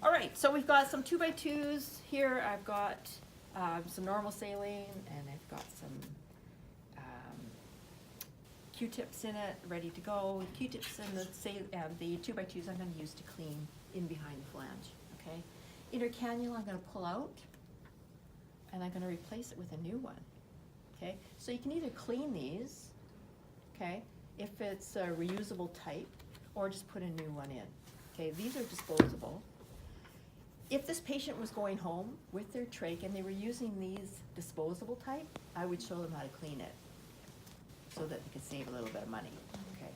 All right, so we've got some 2x2s here. I've got some normal saline, and I've got some Q-tips in it, ready to go. Q-tips and the 2x2s I'm going to use to clean in behind the flange. Okay, inner cannula I'm going to pull out, and I'm going to replace it with a new one. Okay, so you can either clean these, okay, if it's a reusable type, or just put a new one in. Okay, these are disposable. If this patient was going home with their trach and they were using these disposable type, I would show them how to clean it so that they could save a little bit of money. Okay.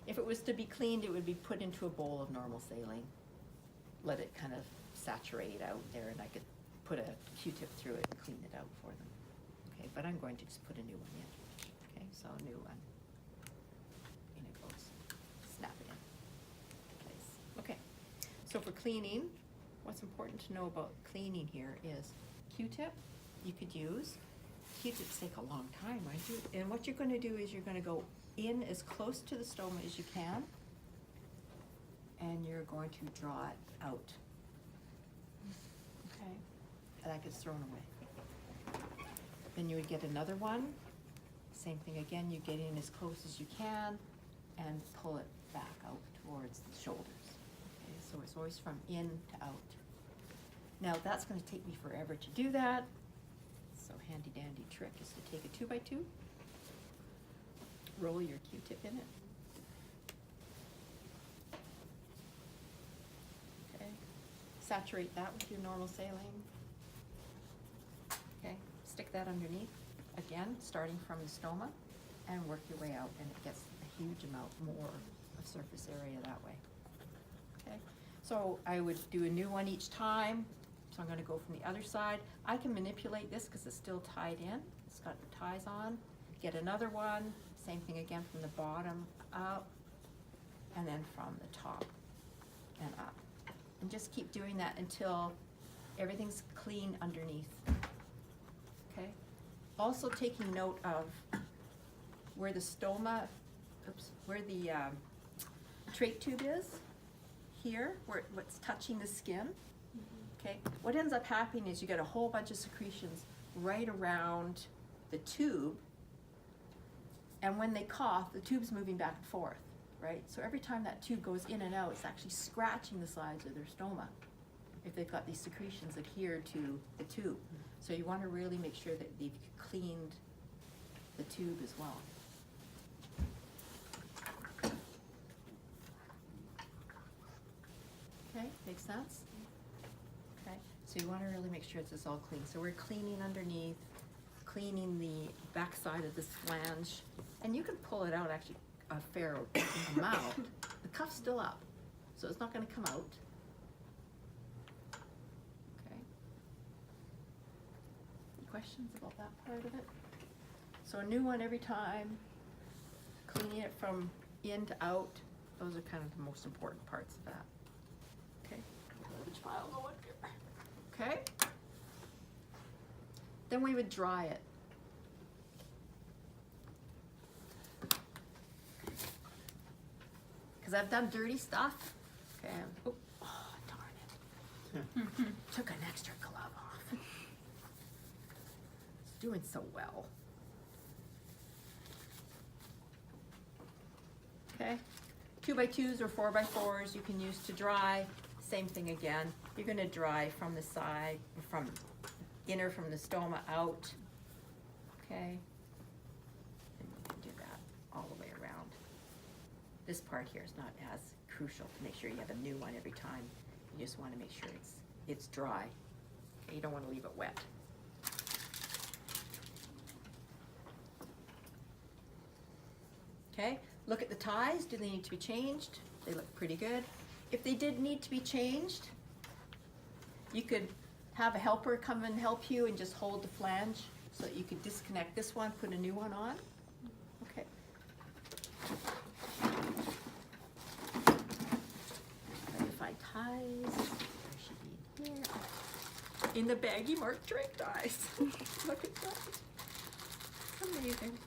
If it was to be cleaned, it would be put into a bowl of normal saline. Let it kind of saturate out there, and I could put a Q-tip through it and clean it out for them. Okay, but I'm going to just put a new one in. Okay, so a new one. In it goes. Snap it in place. Okay, so for cleaning, what's important to know about cleaning here is Q-tip you could use. Q-tips take a long time, right? And what you're going to do is you're going to go in as close to the stoma as you can, and you're going to draw it out. Okay, and that gets thrown away. Then you would get another one. Same thing again, you get in as close as you can and pull it back out towards the shoulders. Okay, so it's always from in to out. Now that's going to take me forever to do that. So handy dandy trick is to take a 2x2, roll your Q-tip in it. Okay, saturate that with your normal saline. Okay, stick that underneath, again, starting from the stoma, and work your way out, and it gets a huge amount more of surface area that way. Okay, so I would do a new one each time. So I'm going to go from the other side. I can manipulate this because it's still tied in. It's got the ties on. Get another one. Same thing again from the bottom up, and then from the top and up. And just keep doing that until everything's clean underneath. Okay. Also taking note of where the stoma, where the trach tube is, here, where what's touching the skin. Okay, what ends up happening is you get a whole bunch of secretions right around the tube, and when they cough, the tube's moving back and forth, right? So every time that tube goes in and out, it's actually scratching the sides of their stoma if they've got these secretions adhered to the tube. So you want to really make sure that they've cleaned the tube as well. Okay, makes sense? Okay, so you want to really make sure it's all clean. So we're cleaning underneath, cleaning the back side of this flange, and you can pull it out actually a fair amount. The cuff's still up, so it's not going to come out. Okay. Any questions about that part of it? So a new one every time, cleaning it from in to out. Those are kind of the most important parts of that. Okay. Which file go in here? Okay. Then we would dry it. Because I've done dirty stuff. Okay. Oh, darn it. Took an extra glove off. It's doing so well. Okay. 2x2s or 4x4s you can use to dry. Same thing again. You're going to dry from the side, from inner from the stoma out. Okay. And you can do that all the way around. This part here is not as crucial to make sure you have a new one every time. You just want to make sure it's dry. Okay, you don't want to leave it wet. Okay, look at the ties. Do they need to be changed? They look pretty good. If they did need to be changed, you could have a helper come and help you and just hold the flange so that you could disconnect this one, put a new one on. Okay. Identify ties. There should be in here. In the baggy marked trach ties. Look at that. Amazing.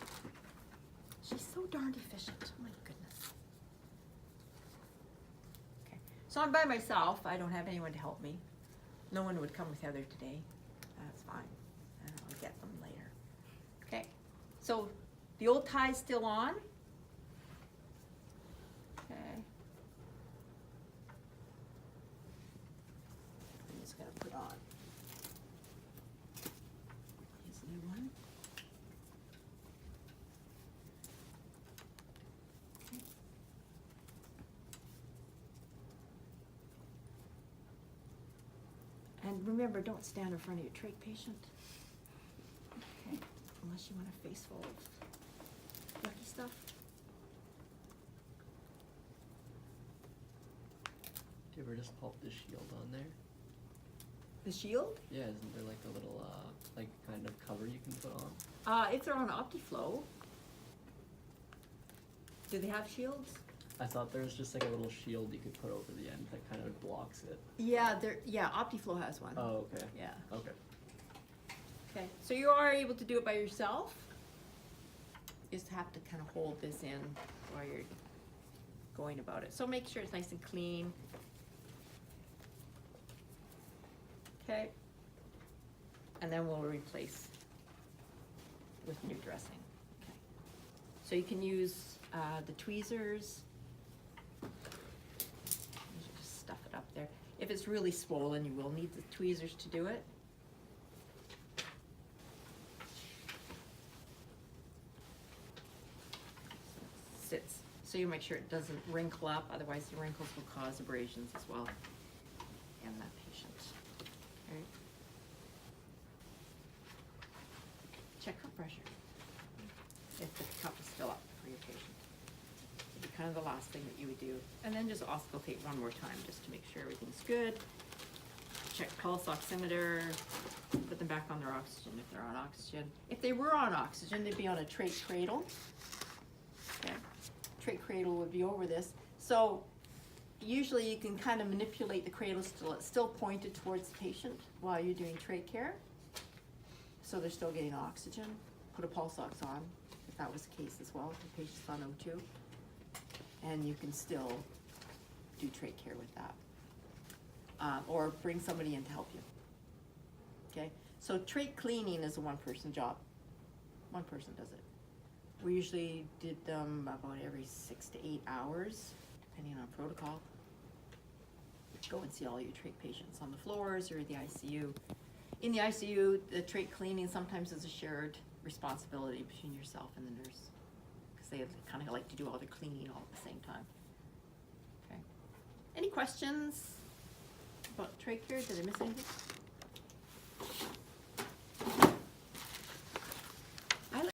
She's so darned efficient. Oh my goodness. Okay. So I'm by myself. I don't have anyone to help me. No one would come with Heather today. That's fine. And I'll get them later. Okay. So the old tie's still on. Okay. I'm just gonna put on his new one. And remember, don't stand in front of your trach patient. Okay, unless you want a face full of yucky stuff. Do you ever just pop the shield on there? The shield? Yeah, isn't there like a little, like kind of cover you can put on? If they're on OptiFlow, do they have shields? I thought there was just like a little shield you could put over the end that kind of blocks it. Yeah, OptiFlow has one. Oh, okay. Yeah. Okay. Okay, so you are able to do it by yourself. You just have to kind of hold this in while you're going about it. So make sure it's nice and clean. Okay. And then we'll replace with new dressing. Okay. So you can use the tweezers. You should just stuff it up there. If it's really swollen, you will need the tweezers to do it. Sits. So you make sure it doesn't wrinkle up, otherwise the wrinkles will cause abrasions as well in that patient. Okay. Check her pressure if the cup is still up for your patient. It'd be kind of the last thing that you would do. And then just auscultate one more time just to make sure everything's good. Check pulse oximeter, put them back on their oxygen if they're on oxygen. If they were on oxygen, they'd be on a trach cradle. Okay. Trach cradle would be over this. So usually you can kind of manipulate the cradle so it's still pointed towards the patient while you're doing trach care. So they're still getting oxygen. Put a pulse ox on, if that was the case as well, if the patient's on O2. And you can still do trach care with that. Or bring somebody in to help you. Okay, so trach cleaning is a one-person job. One person does it. We usually did them about every 6 to 8 hours, depending on protocol. Go and see all your trach patients on the floors or the ICU. In the ICU, the trach cleaning sometimes is a shared responsibility between yourself and the nurse, because they kind of like to do all the cleaning all at the same time. Okay. Any questions about trach care? Did I miss anything?